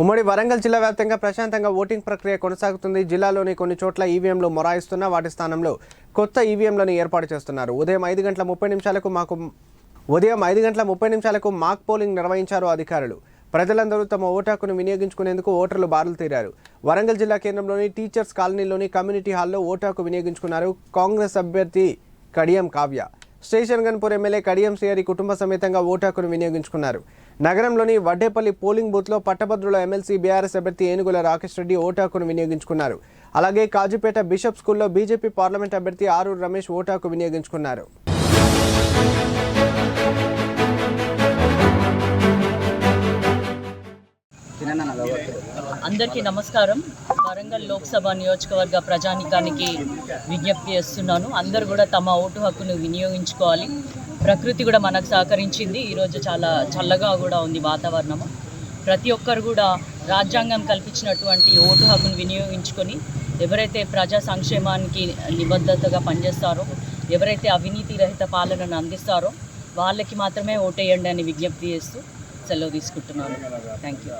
ఉమ్మడి వరంగల్ జిల్లా వ్యాప్తంగా ప్రశాంతంగా ఓటింగ్ ప్రక్రియ కొనసాగుతుంది. జిల్లాలోని కొన్ని చోట్ల ఈవీఎంలు మొరాయిస్తున్న వాటి స్థానంలో కొత్త ఈవీఎంలను ఏర్పాటు చేస్తున్నారు. ఉదయం 5 గంటల 30 నిమిషాలకు మాక్ పోలింగ్ నిర్వహించారు అధికారులు. ప్రజలందరూ తమ ఓటు హక్కును వినియోగించుకునేందుకు ఓటర్లు బారులు తీరారు. వరంగల్ జిల్లా కేంద్రంలోని టీచర్స్ కాలనీలోని కమ్యూనిటీ హాల్లో ఓటు హక్కు వినియోగించుకున్నారు కాంగ్రెస్ అభ్యర్థి కడియం కావ్య. స్టేషన్ గన్పూర్ ఎమ్మెల్యే కడియం శ్రీహరి కుటుంబ సమేతంగా ఓటు హక్కును వినియోగించుకున్నారు. నగరంలోని వడ్డేపల్లి పోలింగ్ బూత్లో పట్టభద్రుల ఎమ్మెల్సీ బీఆర్ఎస్ అభ్యర్థి ఏనుగుల రాకేష్ రెడ్డి ఓటు హక్కును వినియోగించుకున్నారు. అలాగే కాజుపేట బిషప్ స్కూల్లో బీజేపీ పార్లమెంట్ అభ్యర్థి ఆరూరు రమేష్ ఓటు హక్కు వినియోగించుకున్నారు. అందరికీ నమస్కారం. వరంగల్ లోక్సభ నియోజకవర్గ ప్రజానికానికి విజ్ఞప్తి చేస్తున్నాను. అందరూ కూడా తమ ఓటు హక్కును వినియోగించుకోవాలి. ప్రకృతి కూడా మనకు సహకరించింది. ఈరోజు చాలా చల్లగా కూడా ఉంది వాతావరణము. ప్రతి ఒక్కరు కూడా రాజ్యాంగం కల్పించినటువంటి ఓటు హక్కును వినియోగించుకొని ఎవరైతే ప్రజా సంక్షేమానికి నిబద్ధతగా పనిచేస్తారో, ఎవరైతే అవినీతి రహిత పాలనను అందిస్తారో వాళ్ళకి మాత్రమే ఓటేయండి అని విజ్ఞప్తి చేస్తూ సెలవు తీసుకుంటున్నాను. Thank you.